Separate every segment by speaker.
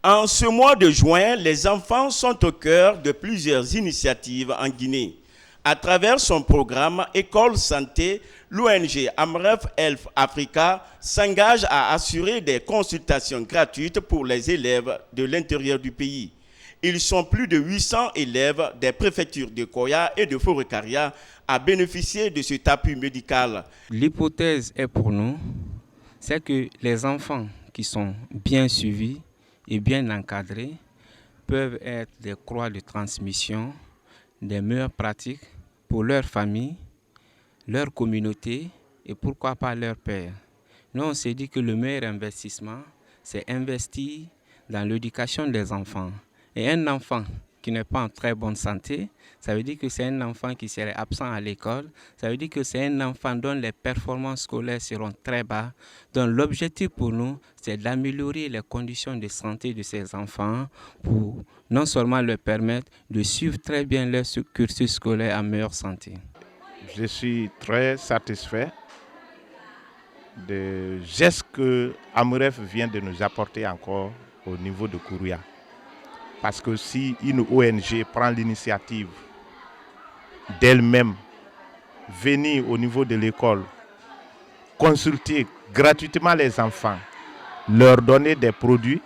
Speaker 1: En ce mois de juin, les enfants sont au cœur de plusieurs initiatives en Guinée. À travers son programme École Santé, l'ONG Amref Health Africa s'engage à assurer des consultations gratuites pour les élèves de l'intérieur du pays. Ils sont plus de 800 élèves des préfectures de Koya et de Forêt-Karia à bénéficier de cet appui médical.
Speaker 2: L'hypothèse est pour nous, c'est que les enfants qui sont bien suivis et bien encadrés peuvent être des croix de transmission des meilleures pratiques pour leur famille, leur communauté et pourquoi pas leur père. Nous, on s'est dit que le meilleur investissement, c'est investir dans l'éducation des enfants. Et un enfant qui n'est pas en très bonne santé, ça veut dire que c'est un enfant qui serait absent à l'école, ça veut dire que c'est un enfant dont les performances scolaires seront très bas. Donc l'objectif pour nous, c'est d'améliorer les conditions de santé de ces enfants pour non seulement leur permettre de suivre très bien leur cursus scolaire en meilleure santé.
Speaker 3: Je suis très satisfait des gestes que Amref vient de nous apporter encore au niveau de Kourouya. Parce que si une ONG prend l'initiative d'elle-même, venir au niveau de l'école, consulter gratuitement les enfants, leur donner des produits,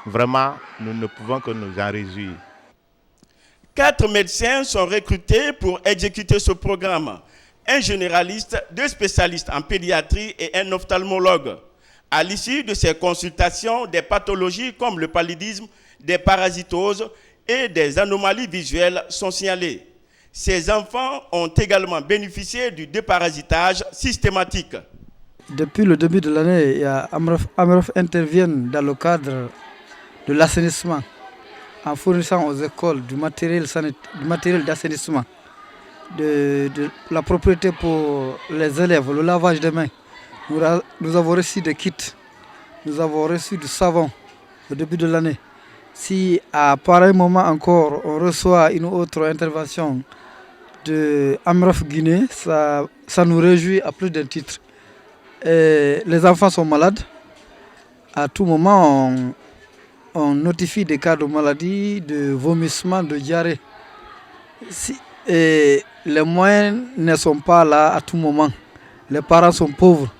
Speaker 3: vraiment, nous ne pouvons que nous en réjouir.
Speaker 1: 4 médecins sont recrutés pour exécuter ce programme. Un généraliste, 2 spécialistes en pédiatrie et un ophtalmologue. À l'issue de ces consultations, des pathologies comme le paludisme, des parasitoses et des anomalies visuelles sont signalées. Ces enfants ont également bénéficié du déparasitage systématique.
Speaker 4: Depuis le début de l'année, Amref intervient dans le cadre de l'assainissement en fournissant aux écoles du matériel d'assainissement, de la propriété pour les élèves, le lavage des mains. Nous avons reçu des kits, nous avons reçu du savon au début de l'année. Si à pareil moment encore on reçoit une autre intervention de Amref Guinée, ça nous réjouit à plus d'un titre. Et les enfants sont malades. À tout moment, on notifie des cas de maladie, de vomissement, de diarrhée. Et les moyens ne sont pas là à tout moment. Les parents sont pauvres.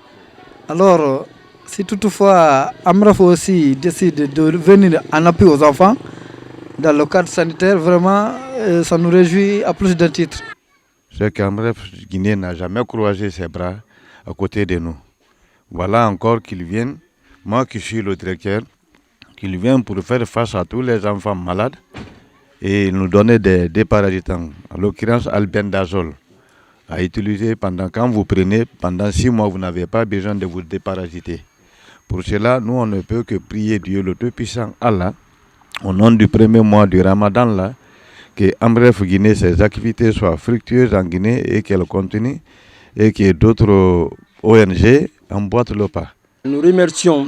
Speaker 4: Alors, si toutefois Amref aussi décide de venir en appui aux enfants, dans le cadre sanitaire, vraiment, ça nous réjouit à plus d'un titre.
Speaker 5: C'est qu'Amref Guinée n'a jamais croisé ses bras à côté de nous. Voilà encore qu'ils viennent, moi qui suis le directeur, qu'ils viennent pour faire face à tous les enfants malades et nous donner des déparasitants, en l'occurrence albendazole, à utiliser quand vous prenez, pendant 6 mois, vous n'avez pas besoin de vous déparasiter. Pour cela, nous, on ne peut que prier Dieu, le Tout-Puissant Allah, au nom du premier mois du Ramadan, là, que Amref Guinée, ses activités soient fructueuses en Guinée et qu'elles continuent et que d'autres ONG emboîtent le pas.
Speaker 6: Nous remercions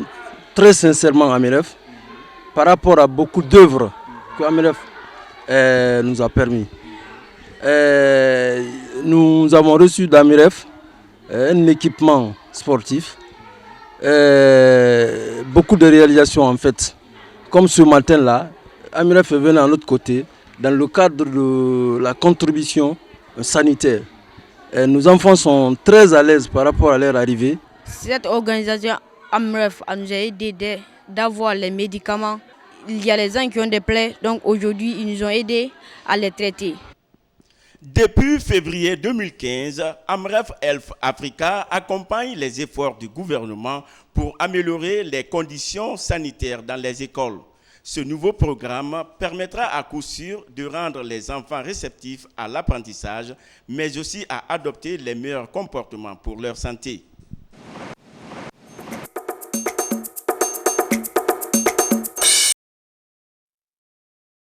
Speaker 6: très sincèrement Amref par rapport à beaucoup d'œuvres que Amref nous a permis. Nous avons reçu d'Amref un équipement sportif, beaucoup de réalisations en fait. Comme ce matin-là, Amref est venu à notre côté dans le cadre de la contribution sanitaire. Nos enfants sont très à l'aise par rapport à leur arrivée.
Speaker 7: Cette organisation Amref nous a aidé d'avoir les médicaments. Il y a les gens qui ont des plaies, donc aujourd'hui ils nous ont aidés à les traiter.
Speaker 1: Depuis février 2015, Amref Health Africa accompagne les efforts du gouvernement pour améliorer les conditions sanitaires dans les écoles. Ce nouveau programme permettra à coup sûr de rendre les enfants réceptifs à l'apprentissage, mais aussi à adopter les meilleurs comportements pour leur santé.